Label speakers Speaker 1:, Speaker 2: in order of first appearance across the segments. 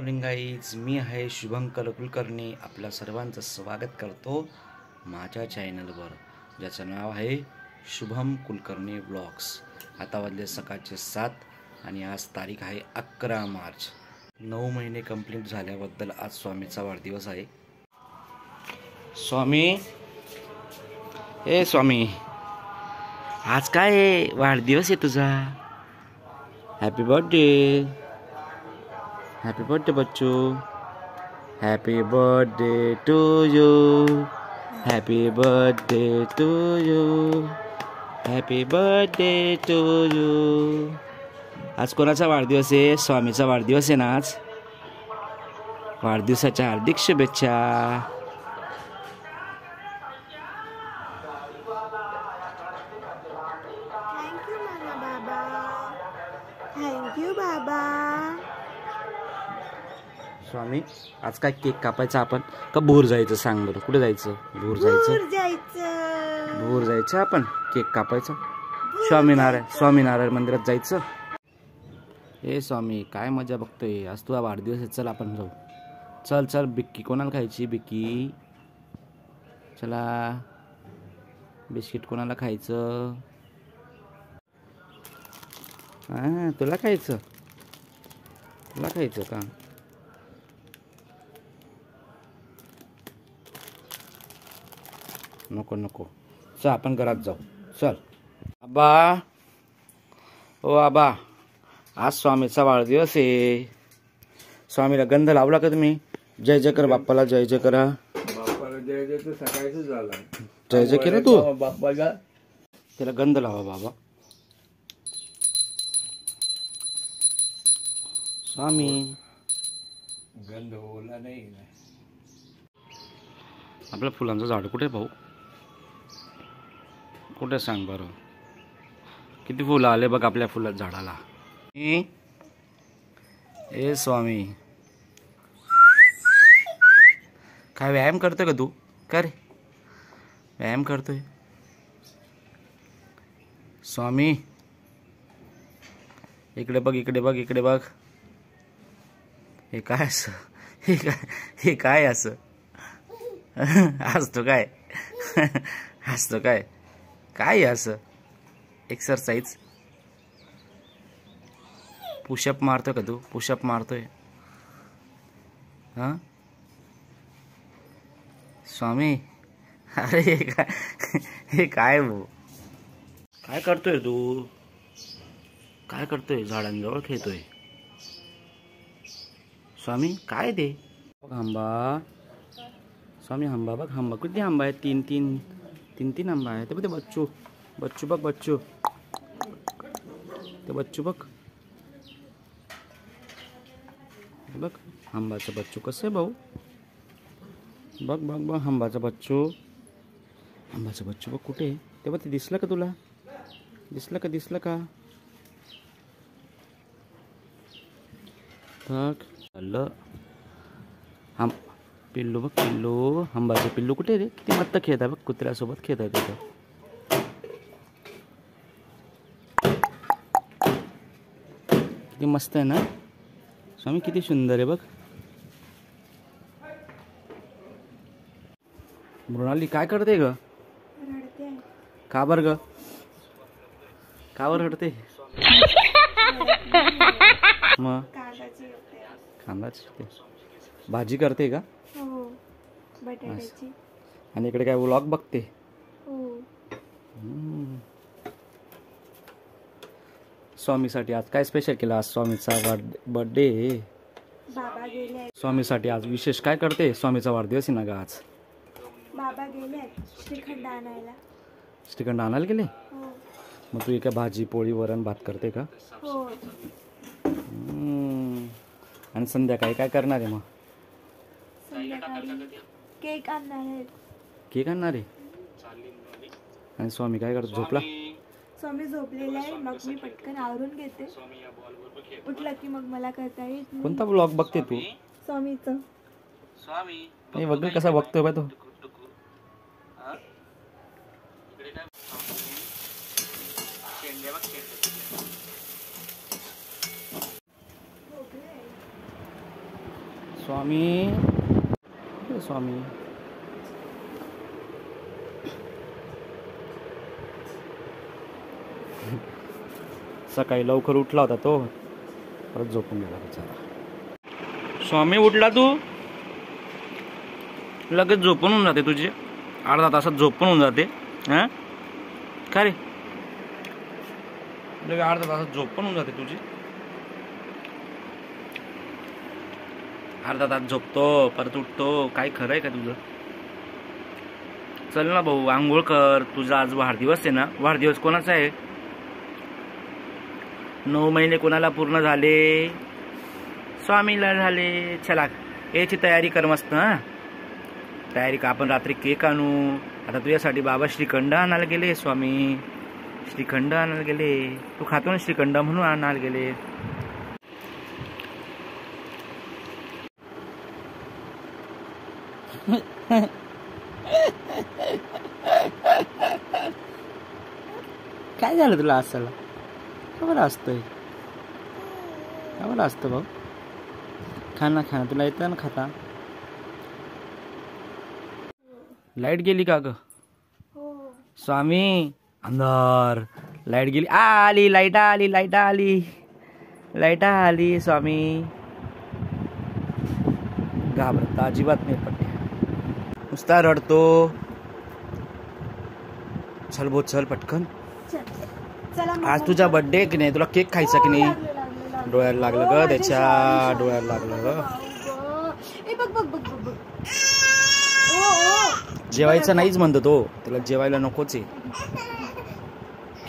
Speaker 1: Morning guys, मी आहे शुभंकर कुलकर्णी. आपल्या सर्वांचं स्वागत करतो माझ्या चॅनलवर, ज्याचं नाव आहे शुभम कुलकर्णी व्लॉग्स. आता वाजले सकाळचे 7 आणि आज तारीख आहे 11 मार्च. 9 महिने कंप्लीट झाल्याबद्दल आज स्वामीचा वाढदिवस आहे. स्वामी, ए स्वामी, आज काय वाढदिवस आहे तुझा? Happy birthday. हॅपी बर्थडे बच्चू. Happy birthday to you. Happy birthday to you. Happy birthday to you. आज कोणाचा वाढदिवस आहे? स्वामीचा वाढदिवस आहे ना आज. वाढदिवसाच्या हार्दिक शुभेच्छा.
Speaker 2: थँक्यू बाबा.
Speaker 1: स्वामी, आज काय केक कापायचा आपण का भूर जायचं? सांग बरं, कुठे जायचं? भूर जायचं आपण केक कापायचं. स्वामीनारायण मंदिरात जायचं. ए स्वामी, काय मजा बघतोय? आज तुझा वाढदिवस आहे, चल आपण जाऊ. चल चल, बिक्की कोणाला खायची? बिक्की, चला. बिस्किट कोणाला खायचं? तुला खायचं? तुला खायचं का? नको नको, चल आपण घरात जाऊ. चल. आबा, ओ आबा, आज स्वामीचा वाढदिवस आहे. स्वामीला गंध लावला का तुम्ही? जय जय कर बाप्पाला, जय जय करा.
Speaker 3: बाप्पाला जय जय तर सकाळीच झाला.
Speaker 1: जय जय केलं तू?
Speaker 3: बाप्पाला
Speaker 1: त्याला गंध लावा बाबा. स्वामी,
Speaker 3: गंध ओला नाही.
Speaker 1: आपल्या फुलांचं झाड कुठे भाऊ? कुठे सांग बरं? किती फुलं आले बघ आपल्या फुलात झाडाला. ए स्वामी, काय व्यायाम करतोय का तू? का रे व्यायाम करतोय? स्वामी, इकडे बघ, इकडे बघ, इकडे बघ. हे काय असं? हे काय असं? हसतो काय? हसतो काय? काय असं? एक्सरसाइज पुशअप मारतोय का तू? पुशअप मारतोय? हां स्वामी, अरे हे काय भाऊ? काय करतोय तू? काय करतोय? झाडांजवळ खेळतोय. स्वामी, काय दे? बघ आंबा. स्वामी, आंबा बघ. आंबा किती आंबा आहे? तीन आंबा आहे. ते बघ, ते बच्चू बघ. बच्चू, ते बच्चू बघ. बघ आंबाचं बच्चू कसं आहे भाऊ? बघ बघ बघ, आंबाचं बच्चू बघ कुठे आहे? ते बघ, ते दिसलं का तुला? दिसलं का? बघ चाललं. पिल्लू बघ, पिल्लू. आंबाचं पिल्लू कुठे रे? किती मस्त खेळत आहे बघ, कुत्र्यासोबत खेळत आहे तिथं. किती मस्त आहे ना स्वामी? किती सुंदर आहे बघ. मृणाली काय करते ग? का बर ग? का बर रडते? मग कांदाची भाजी करते का?
Speaker 2: हो, बटाट्याची.
Speaker 1: आणि इकडे काय व्लॉग बघते?
Speaker 2: हो.
Speaker 1: स्वामीसाठी आज काय स्पेशल केलं? आज स्वामीचा बर्थडे.
Speaker 2: बाबा गेले.
Speaker 1: स्वामीसाठी आज विशेष काय करते? स्वामीचा वाढदिवस आहे ना ग आज.
Speaker 2: बाबा गेले श्रीखंड आणायला.
Speaker 1: श्रीखंड आणायला गेले?
Speaker 2: हो.
Speaker 1: मग तू एका भाजी पोळी वरण भात करते का?
Speaker 2: हो.
Speaker 1: आणि संध्याकाळी काय करणार आहे मग?
Speaker 2: संध्याकाळी केक आणणार आहे.
Speaker 1: केक आणणार आहे? आणि स्वामी काय करतो? झोपला?
Speaker 2: स्वामी झोपलेला आहे. मग मी पटकन आवरून घेते. उठला की मग मला करता येईल.
Speaker 1: कोणता ब्लॉग बघते तू?
Speaker 2: स्वामीचं.
Speaker 1: नाही वगैरे कसा बघतोय बा तो? स्वामी स्वामी सकाळी लवकर उठला होता तो, परत झोपून गेला बिचारा. स्वामी उठला तू? लगेच झोपून होऊन जाते तुझी, अर्धा तासात झोपून होऊन जाते. हां का रे? लगेच अर्धा तासात झोपून होऊन जाते तुझी. अर्धा तास झोपतो परत उठतो, काय खरं आहे का तुझं? चल ना भाऊ, आंघोळ कर. तुझा आज वाढदिवस आहे ना? वाढदिवस कोणाचा आहे? 9 महिने कोणाला पूर्ण झाले? स्वामीला झाले. चला याची तयारी कर मस्त. हां तयारी का? आपण रात्री केक आणू. आता तुझ्यासाठी बाबा श्रीखंड आणायला गेले. स्वामी श्रीखंड आणायला गेले. तू खातो ना श्रीखंड, म्हणून आणायला गेले. काय झालं तुला असायला? का असतंय? का असतं भाऊ? खाना खाना तुला येतं ना खाता? लाईट गेली का ग? स्वामी अंधार. लाईट गेली. आली लाईट आली, लाईट आली, लाईट आली. स्वामी घाबरता अजिबात नाही पट्ट्या, नुसता रडतो. चल बोल चल पटकन. आज तुझा बर्थडे की नाही? तुला केक खायचा की नाही? डोळ्याला लागलं ग त्याच्या, डोळ्याला लागलं ग. जेवायचं नाहीच म्हणतो तो, त्याला जेवायला नकोच आहे.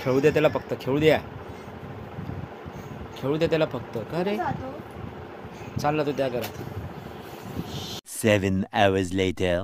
Speaker 1: खेळू दे त्याला फक्त, खेळू द्या, खेळू दे त्याला फक्त. का रे? चालला तो त्या घरात.
Speaker 4: 7 hours later.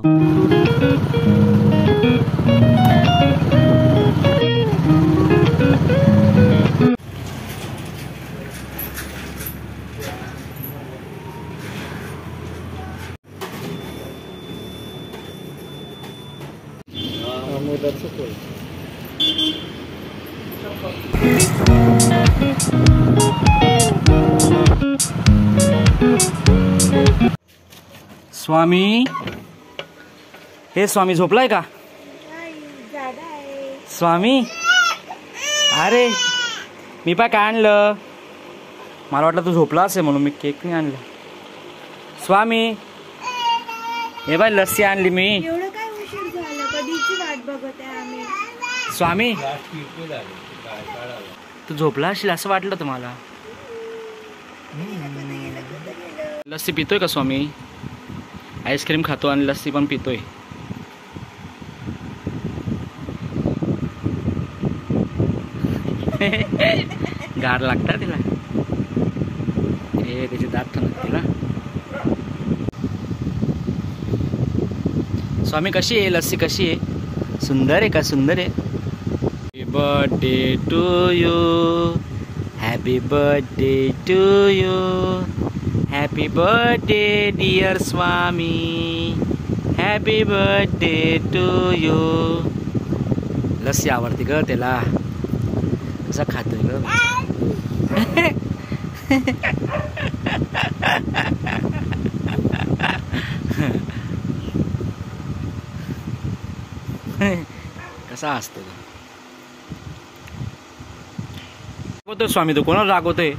Speaker 1: स्वामी, हे स्वामी झोपलाय का? स्वामी अरे मी काय आणलं? मला वाटलं तू झोपला असेल म्हणून मी केक नाही आणलं. स्वामी हे बाय लस्सी आणली मी.
Speaker 2: एवढं काय उशीर झाला? कधीची वाट बघत आहे आम्ही.
Speaker 1: स्वामी तू झोपला असेल असं वाटलं तुम्हाला? लस्सी पितोय का स्वामी? आईस्क्रीम खातो आणि लस्सी पण पितोय. गार लागतात तिला, हे त्याचे दात ठणक तिला. स्वामी कशी आहे लस्सी? कशी आहे? सुंदर आहे का? सुंदर आहे. Happy birthday to you, happy birthday to you, happy birthday dear Swami, happy birthday to you. लस्सी आवडते ग त्याला, कसा खातोय ग. कसा असतो रागवतोय स्वामी तू? कोणाला रागवतोय?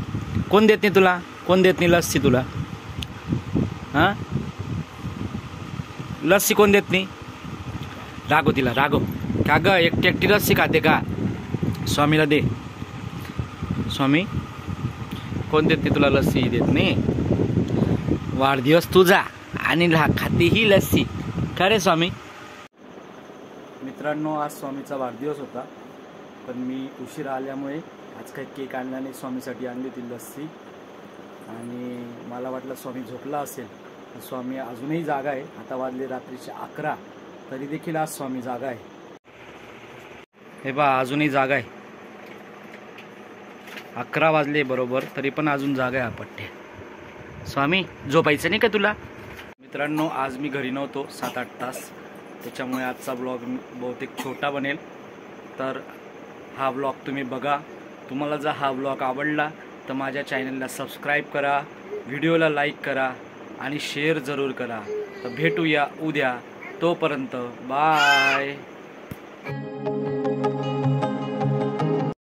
Speaker 1: कोण देत नाही तुला? कोण देत नाही लस्सी तुला? हा लस्सी कोण देत नाही? रागव तिला, रागव. का ग एकटी लस्सी खाते का? स्वामीला दे. स्वामी कोण देत नाही तुला लस्सी? देत नाही. वाढदिवस तुझा आणि खाते ही लस्सी. का रे स्वामी? मित्रांनो आज स्वामीचा वाढदिवस होता, पण मी उशिरा आल्यामुळे आज काही केक आणला नाही. स्वामीसाठी आणली ती लस्सी आणि मला वाटलं स्वामी झोपला असेल. स्वामी अजूनही जागा आहे. आता वाजले रात्रीचे 11 तरी देखील आज स्वामी जागा आहे. हे बा अजूनही जागा आहे. 11 वाजले बरोबर तरी पण अजून जागा आहे. पट्ट्या स्वामी झोपायचं नाही का तुला? मित्रांनो आज मी घरी नव्हतो 7-8 तास, त्याच्यामुळे आजचा ब्लॉग बहुतेक छोटा बनेल. तर हा ब्लॉग तुम्ही बघा. तुम्हाला जर हा ब्लॉग आवडला तर माझ्या चॅनलला सबस्क्राईब करा, व्हिडिओला लाईक करा आणि शेअर जरूर करा. तर भेटूया उद्या. तोपर्यंत बाय.